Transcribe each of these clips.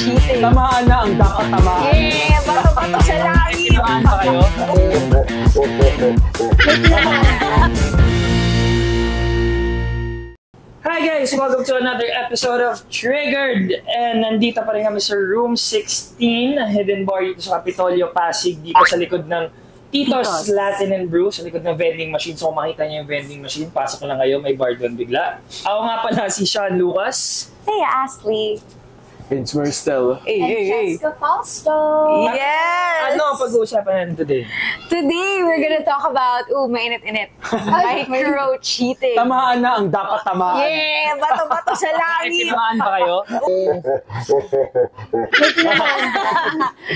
micro-cheating. Tamaan na ang dapat tamaan. Yeah! Bato-bato sa langit! Tamaan ba kayo? Hi guys! Welcome to another episode of Triggered! And nandito pa rin kami sa Room 16, Hidden Bar dito sa Capitolio, Pasig, dito sa likod ng Tito's Latin and Brew, sa likod ng vending machine. So kung makita niyo yung vending machine, pasok lang kayo, may bar doon bigla. Ako nga pala si Sean Lucas. Hey, Ashley. Vince Marcel. Hey. Jessica Fausto. Yes! Ano ang pag-uusapan natin today? Today, we're gonna talk about, mainit-init. Micro-cheating. Tamaan na ang dapat tamaan. Yeah! Bato-bato sa langit! Tinamaan ba kayo?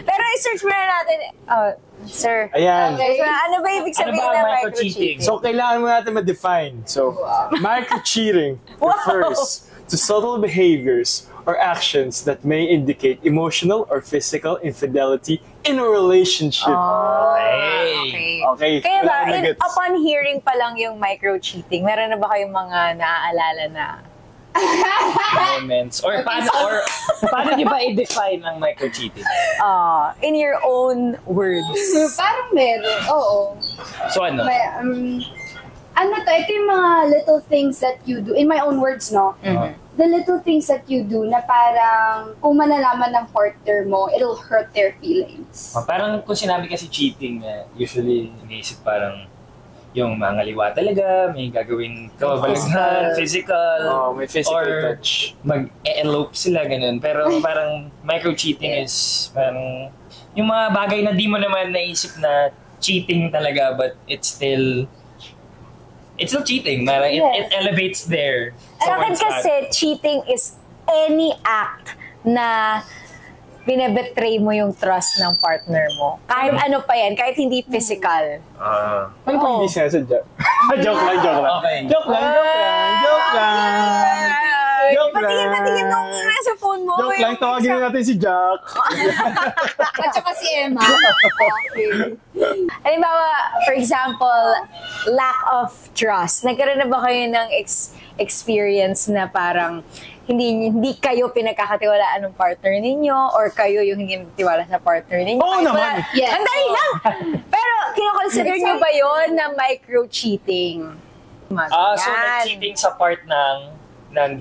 Pero i-search muna natin. Sir. Ayan. Okay. Ano ba ibig Ano sabihin ba ang ng micro-cheating? micro-cheating? So, kailangan mo natin ma-define. So, micro-cheating refers to subtle behaviors or actions that may indicate emotional or physical infidelity in a relationship. Okay. Okay. Kaya ba, wala na gets. upon hearing pa lang yung micro-cheating, meron na ba kayong mga naaalala na? Moments. Or paano niyo ba i-define ang micro-cheating? In your own words. Parang meron, oo. So ano? May, ito yung mga little things that you do, in my own words, no? The little things that you do na parang kung malalaman ng partner mo, it'll hurt their feelings. Parang kung sinabi kasi cheating, usually iniisip parang yung mga liwa talaga, may gagawin kababalaghan, physical, may physical or touch. mag-elope sila, ganun. Pero parang micro-cheating is parang yung mga bagay na di mo naman naisip na cheating talaga, but it's still cheating. Parang it elevates there. Sa akin kasi, cheating is any act na binebetray mo yung trust ng partner mo. Kahit ano pa yan, kahit hindi physical. Ano pa hindi sinasadya? Joke lang. Okay. Joke lang. Patingin nung nasa phone mo. Joke lang, tawagin na natin si Jack. At saka si Emma. Okay. Halimbawa, for example, lack of trust. Nagkaroon na ba kayo ng experience na parang hindi kayo pinagkakatiwalaan ng partner ninyo or kayo yung hindi nagtiwala sa partner ninyo? Oo naman. Yes. Ang dali lang! Pero, kinoconsider nyo ba yun na micro-cheating? So nag-cheating sa part ng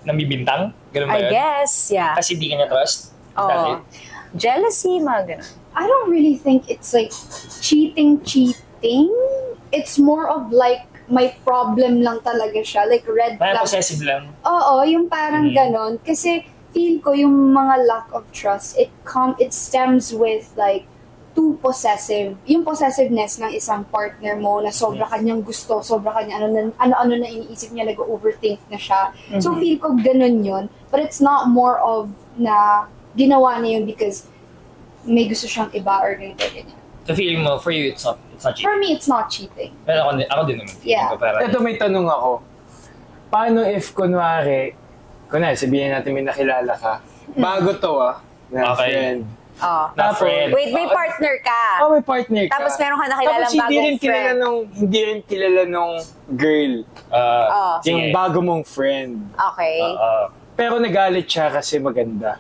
bibintang? Ganun ba I yun? guess, yeah. Kasi di ka niya trust? Is that it? Jealousy, mga ganun. I don't really think it's like cheating. It's more of like may problem lang talaga siya. Like red Parang flag. possessive lang. Oo, yung parang ganon. Kasi feel ko yung mga lack of trust, it stems with like too possessive. Yung possessiveness ng isang partner mo na sobra kanyang gusto, sobra kanya ano-ano na iniisip niya, nag-overthink na siya. So feel ko ganon yun. But it's not more of na ginawa niya yun because may gusto siyang iba or ganyan. So feeling mo, for you, it's not cheating? For me, it's not cheating. Pero ako din naman. Feeling ko parang... Ito may tanong ako. Paano if kunwari, sabihin natin may nakilala ka, bago to na Okay. friend. Na friend. Wait, may partner ka. May partner ka. Tapos meron ka nakilalang Tapos hindi bagong friend. hindi rin kilala nung girl. Yung sige. bago mong friend. Okay. Pero nagalit siya kasi maganda.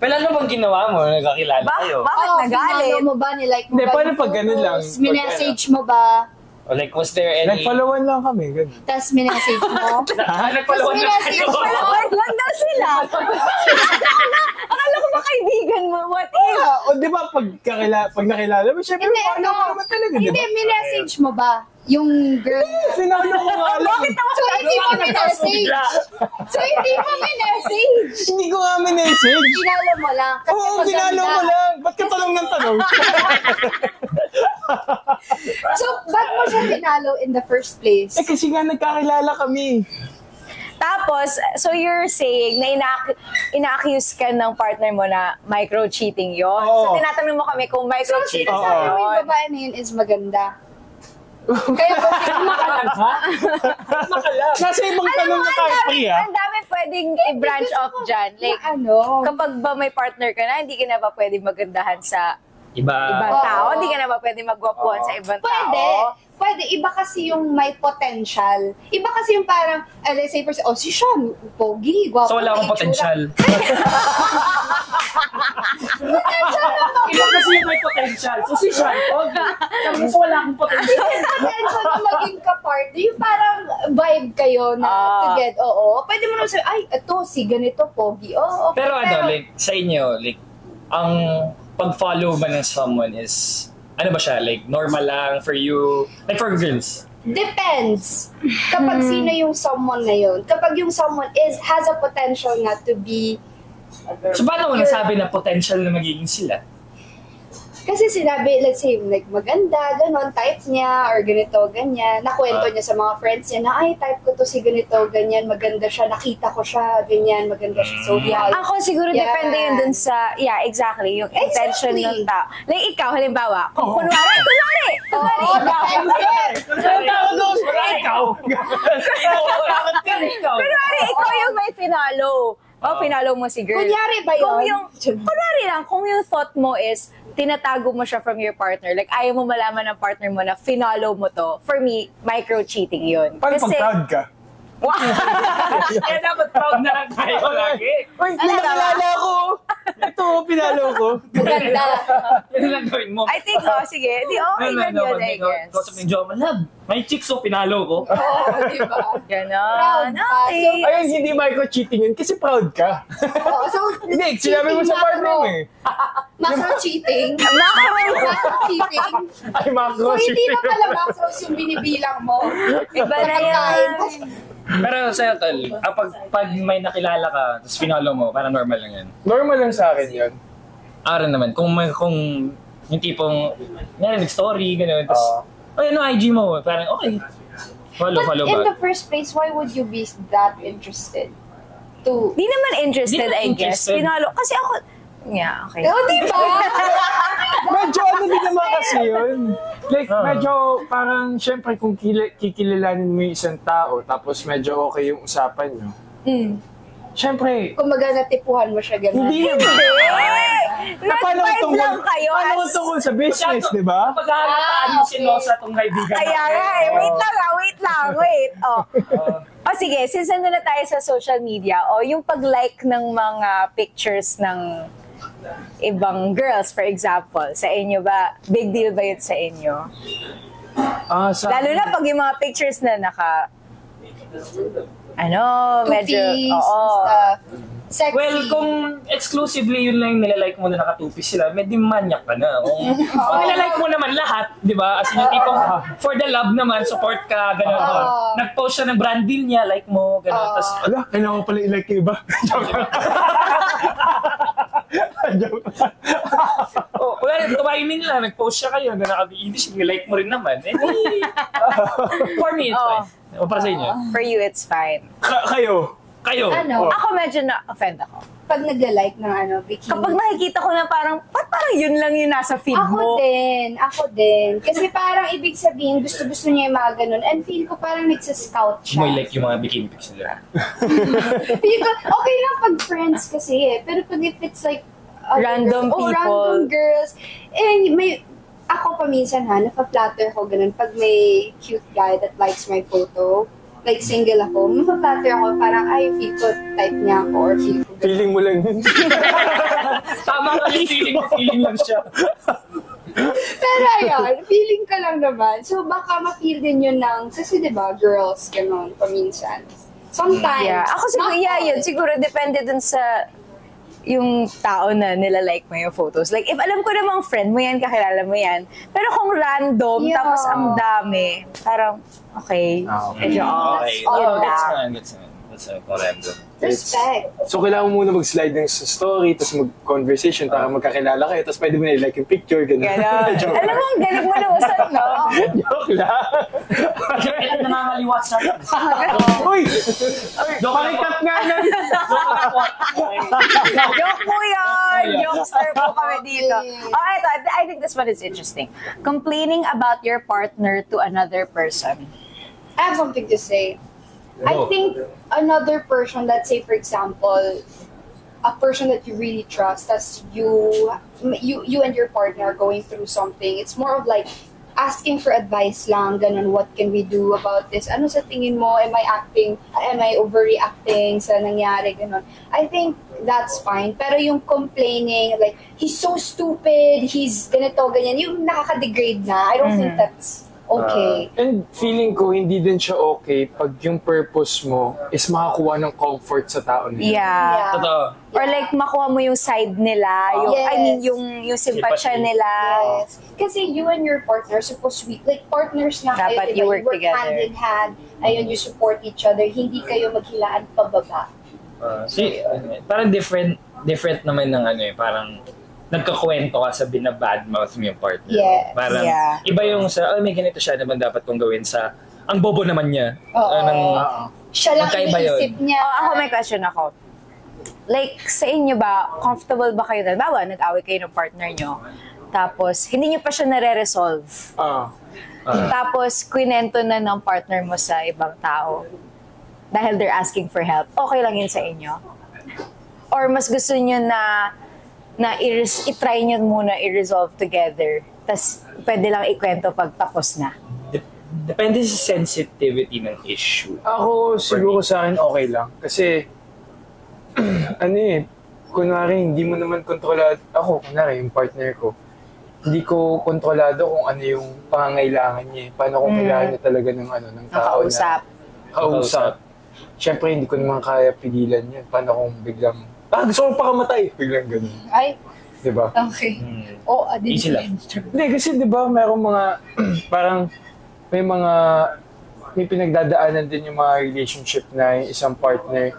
Pero ano bang ginawa mo? Nagkakilala kayo? Bakit nagalit? Pinalo mo ba? Nilike mo Hindi, ba? paano yung pag ganun lang? photos? Minessage mo ba? O like, was there any... Nag-followan lang kami. Ganun. Tapos minessage mo? Nagpalawan na Minessage kayo. mo lang. Wait lang daw sila. Akala ko ba kaibigan mo? What if? O di ba pag nakilala mo, syempre follow mo naman talaga, di Hindi, ba? minessage mo ba? Yung girl. Sinalo ko nga lang. Bakit ako So, hindi mo minessage. So, hindi mo minessage. Hindi ko nga message. Pinalo mo lang. Kasi Oo, maganda. sinalo ko lang. Ba't ka tanong ng tanong? So, ba't mo siya pinalo in the first place? Kasi nga nagkakilala kami. Tapos, so you're saying na ina-accuse ka ng partner mo na micro-cheating yon. Oo. So, tinatanong mo kami kung micro-cheating Oo. Sabi mo yun. yung babae na yun is maganda. Kaya ba Kasi ibang tanong na tayo, Priya. Ang dami pwedeng i-branch off dyan. Like, ano? kapag ba may partner ka na, hindi ka na ba pwede magandahan sa Iba. ibang tao? Hindi ka na ba pwede magwapuan sa ibang Pwede. tao? pwede. Iba kasi yung may potential. Iba kasi yung parang, let's say, si Sean, pogi, gwapo. So wala akong potential. Potential naman. Iba kasi yung may potential. So si Sean, so wala akong potential. Potential na maging ka-partner. Yung parang vibe kayo na together. Oo. Pwede mo naman sabi, ay, ito, si ganito, pogi. Oo, okay. Pero like, sa inyo, like, ang pag-follow ba ng someone is, ano ba siya? Like, normal lang for you? Like, for girls? Depends. Kapag sino yung someone na yun. Kapag yung someone has a potential na to be. So, paano mo nasabi na potential na magiging sila? Kasi sinabi, let's say, like, maganda, ganon, type niya, or ganito, ganyan. Nakwento niya sa mga friends niya na, ay, type ko to si ganito, ganyan, maganda siya, nakita ko siya, ganyan, maganda siya. So, yeah. Ako siguro depende yun dun sa, exactly, yung intention ng tao. Like, ikaw, halimbawa, kung kunwari, kunwari, ikaw yung may finalo. Finalo mo si girl. Kunyari ba yun? Kunwari lang, kung yung thought mo is, tinatago mo siya from your partner, like, ayaw mo malaman ng partner mo na finalo mo to, for me, micro-cheating yun. Paano pag proud ka? Kaya dapat proud na lang tayo lagi. Uy, nakilala ko! Ito, pinalo ko. Maganda. Yan lang gawin mo. I think, sige, di okay na yun, I guess. Kausap ng Joma, love, may chicks so pinalo ko. Oo, diba? Ganon. Proud ka. Okay. Ayun, hindi micro-cheating yun kasi proud ka. Oo, so, Hindi, sinabi mo sa partner mo eh. Macro-cheating. Macro-cheating. Ay, So, macro-cheating. hindi na pala macros yung binibilang mo. Iba na yan. Pero sa'yo, Tol, pag may nakilala ka, tapos finalo mo, parang normal lang yan. Normal lang sa akin yun. Aaron naman, kung yung tipong, nag-story, gano'n, tapos, ano IG mo? Parang, okay. Follow But in ba? the first place, why would you be that interested to... Di naman interested, Di naman I guess. interested. Pinalo. Kasi ako, okay. Oh, diba? Medyo ano din naman kasi yun. Like, medyo parang, syempre, kung kikilalanin mo yung isang tao, tapos medyo okay yung usapan nyo, syempre, Kung natipuhan mo siya gano'n. hindi naman. Nag-vibe lang kayo. Paano kung tungkol sa business, di ba? Pagkakataan mo si Losa itong kaibigan Kaya nga wait lang. Sige, since nandun na tayo sa social media, yung pag-like ng mga pictures ng ibang girls, for example, sa inyo ba, big deal ba yun sa inyo? Lalo na pag yung mga pictures na medyo, stuff. Sexy. Well, kung exclusively yun lang yung nilalike mo na naka-two-piece sila, medyo manyak ka na. Kung nilalike mo naman lahat, di ba? As in yung tipong, for the love naman, support ka, gano'n. Nag-post siya ng brand deal niya, like mo, gano'n. Tapos, Ala, kailangan ko pala i-like yung iba. Joke lang. wala, tumayin nila, nag-post siya kayo, na naka-English, like mo rin naman. For me, it's fine. O para sa inyo? For you, it's fine. Kayo. Ano? Ako medyo na-offend ako. Pag nagla-like ng bikini. Kapag nakikita ko na parang yun lang yung nasa feed mo. Ako din. Kasi parang ibig sabihin, gusto-gusto niya yung mga ganun. And feel ko parang nagsascout siya. Mo like yung mga bikini pics nila. Feel ko, okay lang pag friends kasi Pero pag if it's like, Random people. random girls. Ako paminsan nafa-flatter ko ganun. Pag may cute guy that likes my photo, like single ako, mafa-flatter ako, parang feel ko type niya ako or feel ko. Feeling mo lang yun. Tama ka yung feeling lang siya. Pero ayun, feeling ka lang naman. So baka ma-feel din yun kasi diba, girls, ganun, paminsan. Sometimes. Yeah. Ako siguro, yun. Siguro depende dun sa yung tao na nilalike mo yung photos. Like, if alam ko namang friend mo yan, kakilala mo yan. Pero kung random, tapos ang dami, parang, okay. Medyo off. Okay. Yun That's lang. fine. That's random. Respect. So, kailangan mo muna mag-slide ng story, tapos mag-conversation para magkakilala kayo, tapos pwede mo na i-like yung picture, gano'n. Ganon. Alam mo, ang galing mo nausap, no? Joke lang. Kaya nangangaliwat sa akin. Uy! Pakikat nga na. Joke mo yun! Jokester po kami dito. Ito, I think this one is interesting. Complaining about your partner to another person. I have something to say. I think another person, let's say for example, a person that you really trust, that's you and your partner are going through something. It's more of like asking for advice lang, ganun, what can we do about this? Ano sa tingin mo? Am I overreacting sa nangyari? Ganun. I think that's fine. Pero yung complaining, like, he's so stupid, he's ganito, ganyan, yung nakaka-degrade na, I don't think that's okay. And feeling ko, hindi din siya okay pag yung purpose mo is makakuha ng comfort sa tao na yun. Yeah. Totoo. Or like, makuha mo yung side nila, yung, I mean, yung simpatsya Sympathy. nila. Yes. Kasi you and your partner supposed to be, like, partners nga kayo, Dapat diba? you work together. hand in hand, ayun, you support each other, hindi kayo maghilaan pababa. Parang different naman ng ano eh, parang nagkakwento ka sa binabadmouth mo yung partner. Yes. Parang Yeah. iba yung sa, may ganito siya naman dapat kong gawin sa, ang bobo naman niya. Oo. Siya lang Magkaiba yun. iniisip niya. Ako may question ako. Like, sa inyo ba, comfortable ba kayo na, bawa, nag-away kayo ng partner nyo, tapos, hindi nyo pa siya nare-resolve. Tapos, kwinento na ng partner mo sa ibang tao dahil they're asking for help. Okay lang yun sa inyo? Or mas gusto nyo na i-try nyo muna i-resolve together, tas pwede lang ikwento pag tapos na? Depende sa sensitivity ng issue. Ako, siguro sa akin, okay lang. Kasi, ano eh, kunwari, hindi mo naman kontrolado. Ako, kunwari, yung partner ko, hindi ko kontrolado kung ano yung pangangailangan niya. Paano kung kailangan niya talaga ng ng tao Nakausap. na kausap. Siyempre, hindi ko naman kaya pigilan yun. Paano kung biglang, gusto ko pakamatay. Biglang ganun. Ay, Diba? okay. Oh, Easy lang. Hindi, kasi diba, merong mga, parang, may pinagdadaanan din yung mga relationship na yung isang partner,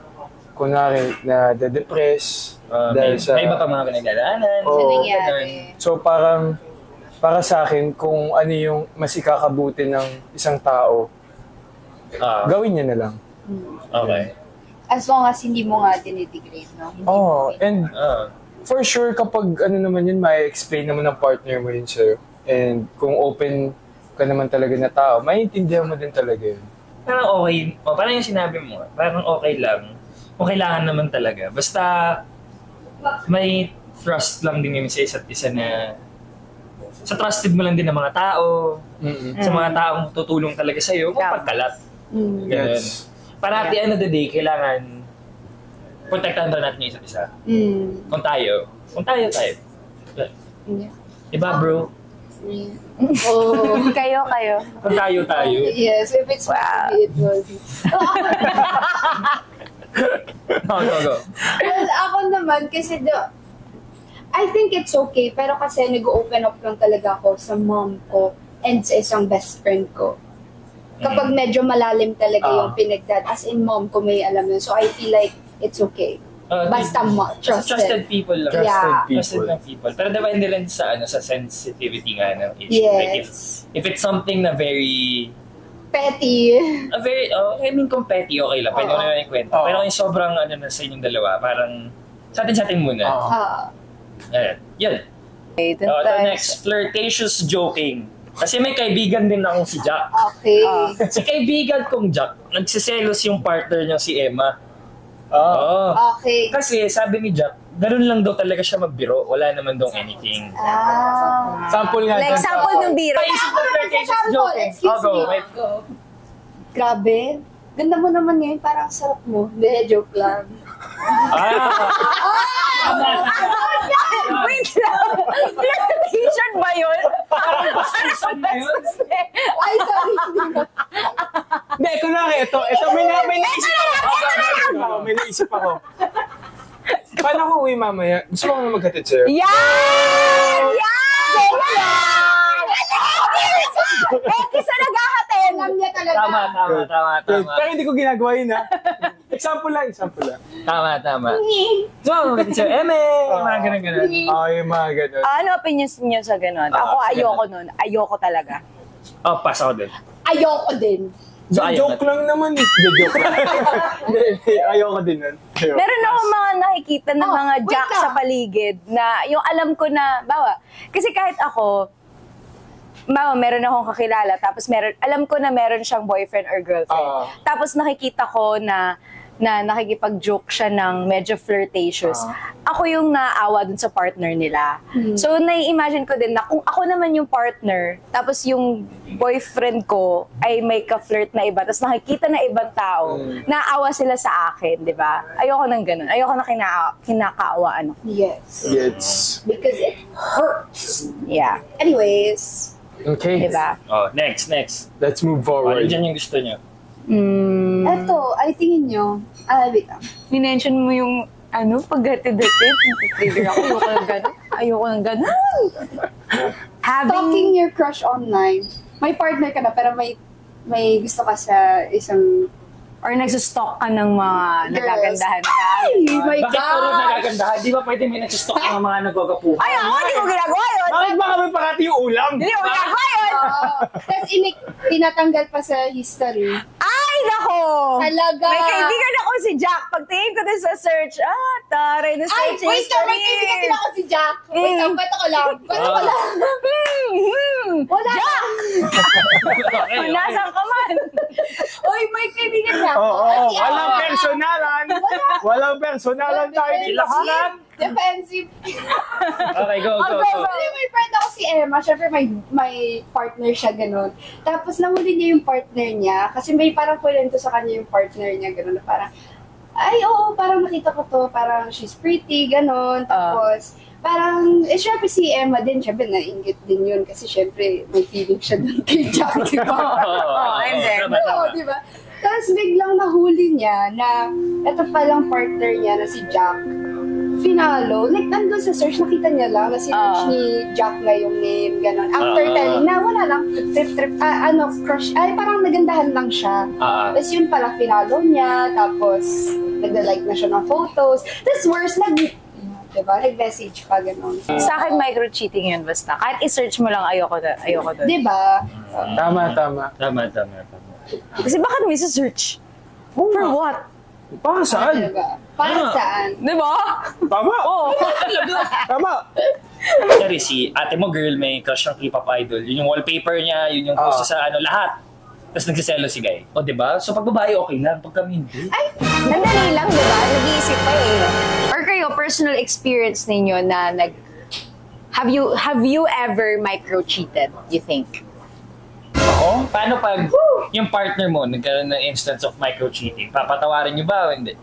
kunwari, na de-depress, dahil sa... May iba pa mga pinagdadaanan. Oo. Sa nangyari. So parang, para sa akin, kung ano yung mas ikakabuti ng isang tao, gawin niya na lang. Okay. As long as hindi mo nga dinidegrade, no? Hindi Oo, mo and for sure, kapag ano naman yun, may explain naman ng partner mo yun sa'yo. And kung open ka naman talaga na tao, maiintindihan mo din talaga yun. Parang okay, parang yung sinabi mo, parang okay lang. Kung kailangan naman talaga. Basta may trust lang din yung sa isa't isa na sa trusted mo lang din ng mga tao, sa mga taong tutulong talaga sa'yo, kung pagkalat. Ganun. Yes. Para at the end of the day, kailangan protektahan ba natin yung isa't isa. Kung tayo. Yeah. Diba, bro? Oh. Kayo. Kung tayo. Yes, if it's Wow. me, it will be. Go. Well, ako naman, kasi I think it's okay, pero kasi nag-open up lang talaga ako sa mom ko and sa isang best friend ko. Kapag medyo malalim talaga yung as in mom ko may alam yun. So I feel like it's okay. Basta Trusted people lang. Yeah. Trusted ng people. Pero depende rin sa sensitivity nga ng issue. Yes. Like if it's something na very petty. I mean, kung petty, okay lang. Pwede mo naman ikwento. Pero kung yung sobrang na sa inyong dalawa, parang sa atin muna. Yun. Okay, dun The tayo. next, flirtatious joking. Kasi may kaibigan din akong si Jack. Okay. Si kaibigan kong Jack, nagsiselos yung partner niya si Emma. Okay. Kasi sabi ni Jack, ganun lang daw talaga siya magbiro. Wala naman daw anything. Sample nga. Like, dyan. sample ng biro. Paisip na flirtatious joking. Excuse me. Grabe. Ganda mo naman ngayon, parang sarap mo. Hindi, joke lang. Wait lang. Flirtation ba yun? Ay, sorry. Hindi, kunwari, ito, may naisip ako. May naisip ako. Paano kung uwi mamaya? Gusto mo kami maghatid sa'yo? Yan! Kisa naghahatid. Alam niya talaga. Tama. Pero hindi ko ginagawa yun, ha? Example lang. Tama. So, Eme! Mga ganun. Yung mga ganun. Ano opinion niyo sa ganun? Ako, ayoko nun. Ayoko talaga. Pass ako din. Ayoko din. So, ayaw Joke lang naman eh. Hindi, joke lang. Hindi, ayoko din nun. Meron ako mga nakikita ng mga wait jack lang. sa paligid na yung alam ko na, kasi kahit ako, meron akong kakilala, tapos alam ko na meron siyang boyfriend or girlfriend. Tapos nakikita ko na na nakikipag-joke siya ng medyo flirtatious, ako yung naawa dun sa partner nila. So, nai-imagine ko din na kung ako naman yung partner, tapos yung boyfriend ko ay may ka-flirt na iba, tapos nakikita na ibang tao, naawa sila sa akin, di ba? Ayoko nang ganun. Ayoko na kinakaawaan ako. Yes. Yes. Because it hurts. Yeah. Anyways. Okay. Di ba? Oh, next. Let's move Ano forward. dyan yung gusto nyo? Eto, ay tingin nyo. Wait lang. Minention mo yung paghatid-hatid. Trigger ako. Ayoko ng ganun. Stalking your crush online. May partner ka na, pero may gusto ka sa isang Or nagsustalk ka ng mga girls. nagagandahan ka. Ay, my Bakit puro God! nagagandahan? Di ba pwede may nagsustok ng mga nagwagapuhan? Ay, ako, hindi ko ginagawa yun. Bakit ba kami parati yung ulam? Hindi ko ginagawa yun. Tapos tinatanggal pa sa history. Ay, nako! Talaga. May kaibigan ako si Jack. Pagtingin ko din sa search, taray na Ay, search wait lang, may kaibigan din ako si Jack. Wait lang, kwento ko lang. Wala. Jack! Okay. Nasaan ka man? Uy, may kaibigan na ako. Oo, Kasi walang ako, personalan. Walang personalan tayo dito. Lahat. defensive. Okay, go. Kasi may friend ako si Emma, syempre may partner siya, ganun. Tapos nahuli niya yung partner niya, kasi may parang kwento sa kanya yung partner niya, ganun, na parang, ay, oo, parang nakita ko to, parang she's pretty, ganun. Tapos, parang, syempre si Emma din, syempre nainggit din yun, kasi syempre may feeling siya dun kay Jack, di ba? and then, Oo, di ba? Tapos biglang nahuli niya na eto palang partner niya na si Jack, finalo, like nandun sa search, nakita niya lang na sinerch ni Jack na yung name, gano'n. After telling na wala lang, trip, crush, ay parang nagandahan lang siya. Tapos yun pala, finalo niya, tapos nagda-like na siya ng photos. Tapos worse, diba, nag-message pa, gano'n. sa akin, micro-cheating yun basta. Kahit i-search mo lang, ayoko doon. Diba? Tama. Tama. Kasi bakit mo isa-search? For what? Para saan? Diba? Para saan? Di ba? Tama. Oo. Tama. Sorry, si ate mo girl may crush ng K-pop idol. Yun yung wallpaper niya, yun yung post sa lahat. Tapos nagsiselo si guy. O, diba? So, pag babae, okay lang. Pag kami hindi. Ay, Sandali lang, di ba? Nag-iisip pa eh. Or kayo, personal experience ninyo na have you ever micro-cheated, you think? Oo? Paano pag yung partner mo nagkaroon ng instance of micro-cheating? Papatawarin niyo ba o hindi?